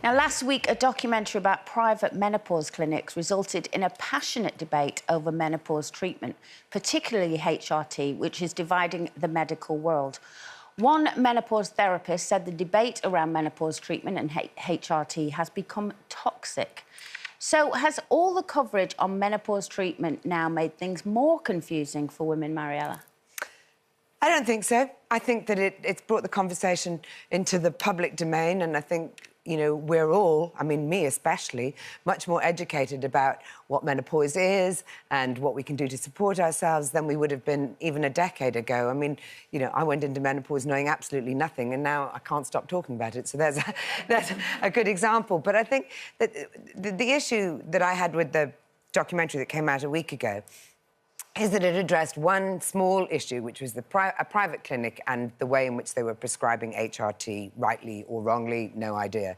Now, last week, a documentary about private menopause clinics resulted in a passionate debate over menopause treatment, particularly HRT, which is dividing the medical world. One menopause therapist said the debate around menopause treatment and HRT has become toxic. So has all the coverage on menopause treatment now made things more confusing for women, Mariella? I don't think so. I think that it's brought the conversation into the public domain, and I think, you know, we're all, I mean, me especially, much more educated about what menopause is and what we can do to support ourselves than we would have been even a decade ago. I mean, you know, I went into menopause knowing absolutely nothing, and now I can't stop talking about it. So that's a good example. But I think that the issue that I had with the documentary that came out a week ago is that it addressed one small issue, which was a private clinic and the way in which they were prescribing HRT, rightly or wrongly, no idea.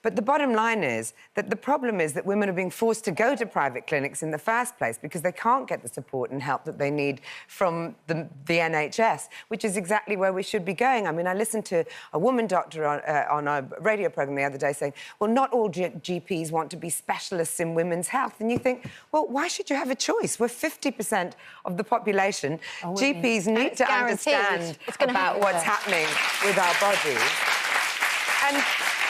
But the bottom line is that the problem is that women are being forced to go to private clinics in the first place because they can't get the support and help that they need from the NHS, which is exactly where we should be going. I mean, I listened to a woman doctor on a radio programme the other day saying, well, not all GPs want to be specialists in women's health. And you think, well, why should you have a choice? We're 50% of the population. GPs need to understand about what's happening with our bodies.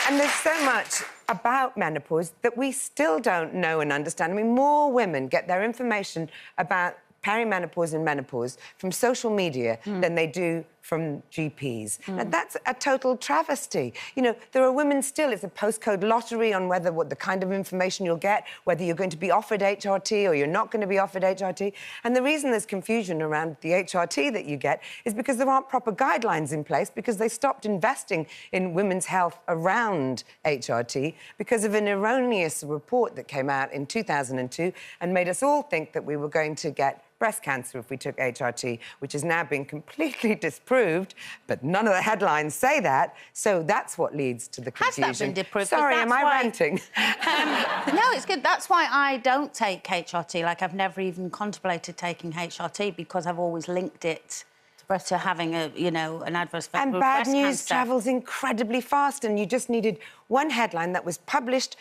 And there's so much about menopause that we still don't know and understand. I mean, more women get their information about perimenopause and menopause from social media than they do from GPs. Now, that's a total travesty. You know, there are women still, it's a postcode lottery on what the kind of information you'll get, whether you're going to be offered HRT or you're not going to be offered HRT. And the reason there's confusion around the HRT that you get is because there aren't proper guidelines in place, because they stopped investing in women's health around HRT because of an erroneous report that came out in 2002 and made us all think that we were going to get breast cancer if we took HRT, which has now been completely disproved, but none of the headlines say that, so that's what leads to the confusion. Has that been disproved? Sorry, am I ranting? No, it's good. That's why I don't take HRT. Like, I've never even contemplated taking HRT because I've always linked it to having a, you know, an adverse effect. And bad news travels incredibly fast, and you just needed one headline that was published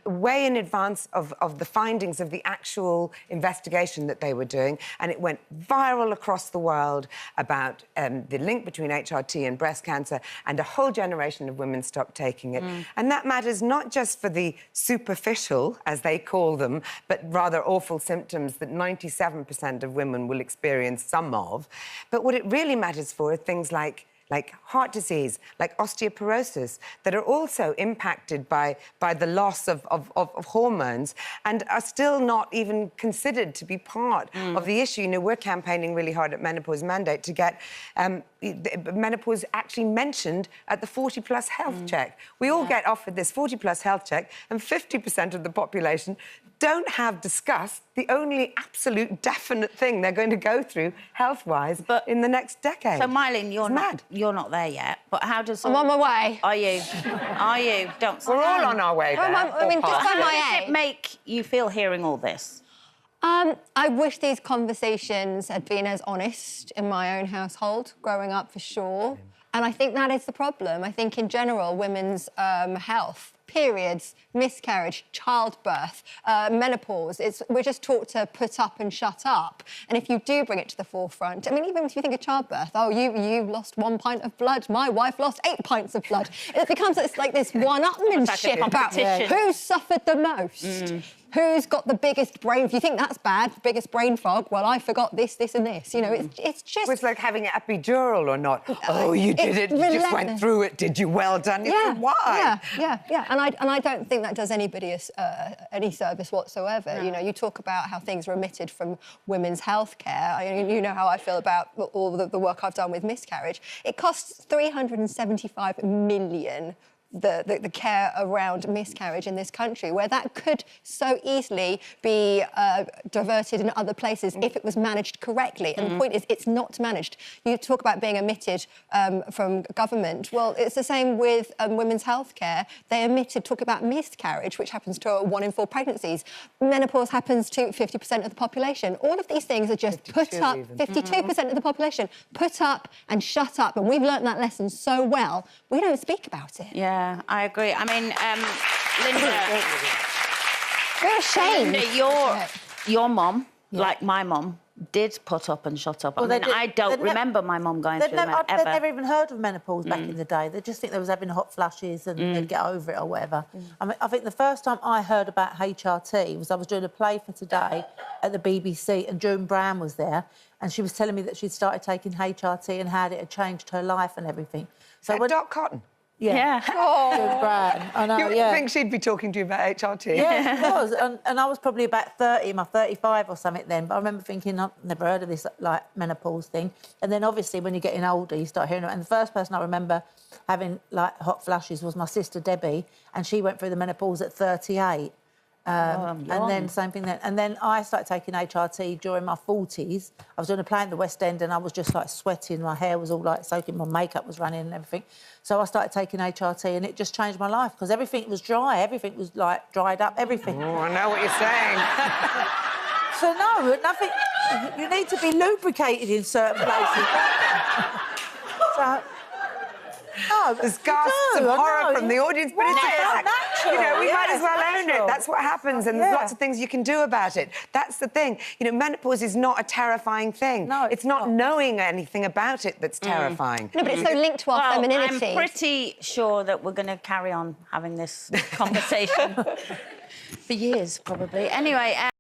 way in advance of the findings of the actual investigation that they were doing, and it went viral across the world about the link between HRT and breast cancer, and a whole generation of women stopped taking it. And that matters not just for the superficial, as they call them, but rather awful symptoms that 97% of women will experience some of, but what it really matters for are things like heart disease, like osteoporosis, that are also impacted by the loss of hormones and are still not even considered to be part of the issue. You know, we're campaigning really hard at Menopause Mandate to get menopause actually mentioned at the 40-plus health check. We all get offered this 40-plus health check, and 50% of the population don't have discussed the only absolute definite thing they're going to go through health-wise in the next decade. So, Mylene, you're not there yet, but how does... I'm on my way. Are you? Are you? Don't... We're all on our way there. I mean, just by my age. How does it make you feel hearing all this? I wish these conversations had been as honest in my own household, growing up, for sure. And I think that is the problem. I think, in general, women's health, periods, miscarriage, childbirth, menopause, we're just taught to put up and shut up. And if you do bring it to the forefront, I mean, even if you think of childbirth, oh, you lost 1 pint of blood, my wife lost 8 pints of blood. It becomes like this one-upmanship about who suffered the most. Who's got the biggest brain... If you think that's bad, biggest brain fog, well, I forgot this, this and this. You know, it's just... It's like having an epidural or not. Oh, you did it, you just went through it, did you? Well done. Yeah, why? Yeah. And I don't think that does anybody any service whatsoever. No. You know, you talk about how things are omitted from women's health care. I mean, you know how I feel about all the work I've done with miscarriage. It costs £375 million the care around miscarriage in this country, where that could so easily be diverted in other places if it was managed correctly. And the point is, it's not managed. You talk about being omitted from government. Well, it's the same with women's health care. They talk about miscarriage, which happens to 1 in 4 pregnancies. Menopause happens to 50% of the population. All of these things are just put up, 52% of the population, put up and shut up. And we've learnt that lesson so well, we don't speak about it. Yeah. Yeah, I agree. I mean, Linda, We're ashamed. Linda, your mum, like my mum, did put up and shut up. Well, I don't remember my mum going through that They'd ever. never even heard of menopause back in the day. They just think they was having hot flushes and they'd get over it or whatever. I mean, I think the first time I heard about HRT was I was doing a play for Today at the BBC and June Brown was there and she was telling me that she'd started taking HRT and how it had changed her life and everything. So Dot Cotton? Yeah. June Brown. I know, You would yeah. think she'd be talking to you about HRT. Yeah, it was. And I was probably about 30, my 35 or something then. But I remember thinking, I've never heard of this, like, menopause thing. And then, obviously, when you're getting older, you start hearing it. And the first person I remember having, like, hot flushes was my sister Debbie. And she went through the menopause at 38. And then same thing then. And then I started taking HRT during my 40s. I was doing a play in the West End and I was just, like, sweating. My hair was all, like, soaking. My makeup was running and everything. So I started taking HRT and it just changed my life because everything was dry. Everything was, like, dried up, everything. Oh, I know what you're saying. So, no, nothing... You need to be lubricated in certain places. So... No, There's gasps of horror from the audience, but it's natural. you know, we might as well own it. natural. That's what happens, and there's lots of things you can do about it. That's the thing. You know, menopause is not a terrifying thing. No, it's not knowing anything about it that's terrifying. No, but it's so linked to our femininity. I'm pretty sure that we're going to carry on having this conversation for years, probably. Anyway...